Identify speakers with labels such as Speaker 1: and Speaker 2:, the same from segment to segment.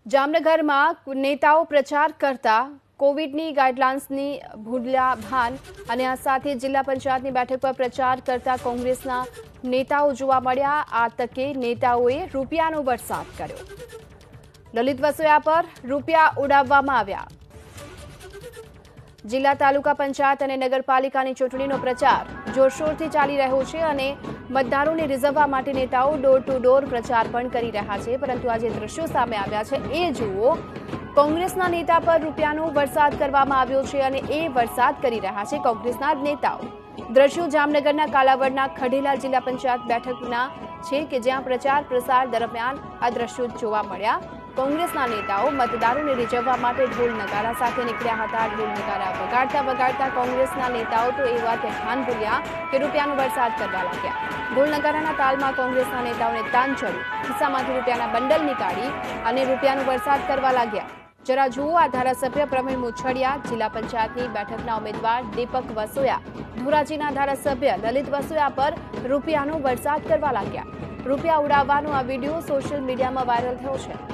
Speaker 1: જામનગરમાં નેતાઓ પ્રચાર કરતા કોવિડની ગાઈડલાઇન્સની ભૂલ્યા ભાન અને આ સાથે જિલ્લા પંચાયતની બેઠક પર પ્રચાર કરતા કોંગ્રેસના નેતાઓ જોવા મળ્યા। આ તકે નેતાઓએ રૂપિયાનો વરસાદ કર્યો। લલિત વસોયા પર રૂપિયા ઉડાવવામાં આવ્યા। જિલ્લા તાલુકા પંચાયત અને નગરપાલિકાની ચૂંટણીનો પ્રચાર જોરશોરથી ચાલી રહ્યો છે અને મતદારોને રીઝવવા માટે નેતાઓ ડોર ટુ ડોર પ્રચાર પણ કરી રહ્યા છે। પરંતુ આજે દ્રશ્યો સામે આવ્યા છે એ જુઓ। કોંગ્રેસના નેતા પર રૂપિયાનો વરસાદ કરવામાં આવ્યો છે અને એ વરસાદ કરી રહ્યા છે કોંગ્રેસના જ નેતાઓ। દ્રશ્યો જામનગરના કાલાવડના ખડેલા જિલ્લા પંચાયત બેઠકના છે કે જ્યાં પ્રચાર પ્રસાર દરમિયાન આ દ્રશ્યો જોવા મળ્યા। કોંગ્રેસના નેતાઓ મતદારોને રીઝવવા માટે ઢોલ નગારા સાથે નીકળ્યા હતા। ઢોલ નગારા વગાડતા કોંગ્રેસના નેતાઓ તો એ વાતે ભાન ભૂલ્યા કે રૂપિયાનો વરસાદ કરવા લાગ્યા। ઢોલ નગારાના તાલમાં કોંગ્રેસના નેતાઓને તાન ચડ્યું, ખિસ્સામાંથી રૂપિયાના બંડલ નીકાળી અને રૂપિયાનો વરસાદ કરવા લાગ્યા। જરા જુઓ આ ધારાસભ્ય પ્રવીણ મુછડિયા, જિલ્લા પંચાયતની બેઠકના ઉમેદવાર દીપક વસોયા, ધોરાજીના ધારાસભ્ય લલિત વસોયા પર રૂપિયાનો વરસાદ કરવા લાગ્યા। રૂપિયા ઉડાવવાનો આ વિડીયો સોશિયલ મીડિયામાં વાયરલ થયો છે।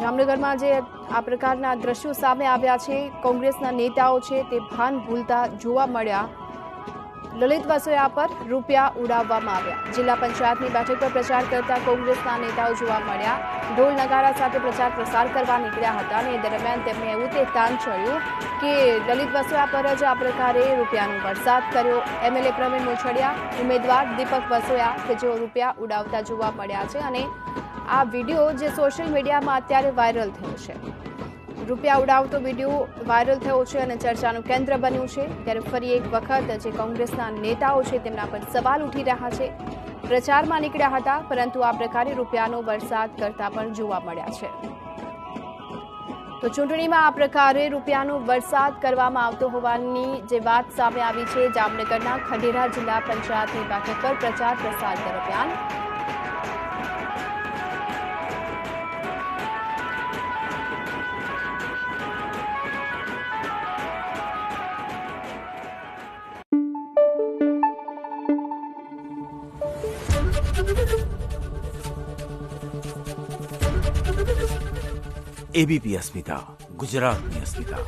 Speaker 1: જામનગરમાં જે આ પ્રકારના દ્રશ્યો સામે આવ્યા છે, કોંગ્રેસના નેતાઓ છે તે ભાન ભૂલતા જોવા મળ્યા। લલિત વસોયા પર રૂપિયા ઉડાવવામાં આવ્યા। જિલ્લા પંચાયતની બેઠક પર પ્રચાર કરતા કોંગ્રેસના નેતાઓ જોવા મળ્યા। ઢોલ નગારા સાથે પ્રચાર પ્રસાર કરવા નીકળ્યા હતા અને એ દરમિયાન તેમને એવું તે તાન ચડ્યું કે લલિત વસોયા પર જ આ પ્રકારે રૂપિયાનો વરસાદ કર્યો। એમએલએ પ્રવીણ મુછડિયા, ઉમેદવાર દીપક વસોયા કે જેઓ રૂપિયા ઉડાવતા જોવા મળ્યા છે અને આ વિડીયો જે સોશિયલ મીડિયામાં અત્યારે વાયરલ થયો છે, રૂપિયા ઉડાવતો વિડીયો વાયરલ થયો છે અને ચર્ચાનું કેન્દ્ર બન્યું છે। ત્યારે ફરી એક વખત જે કોંગ્રેસના નેતાઓ છે તેમના પર સવાલ ઉઠી રહ્યા છે। પ્રચારમાં નીકળ્યા હતા પરંતુ આ પ્રકારે રૂપિયાનો વરસાદ કરતા પણ જોવા મળ્યા છે। તો ચૂંટણીમાં આ પ્રકારે રૂપિયાનો વરસાદ કરવામાં આવતો હોવાની જે વાત સામે આવી છે જામનગરના ખડેરા જિલ્લા પંચાયતની બેઠક પર પ્રચાર પ્રસાર દરમિયાન।
Speaker 2: एबीपी अस्मिता, गुजरातनी अस्मिता।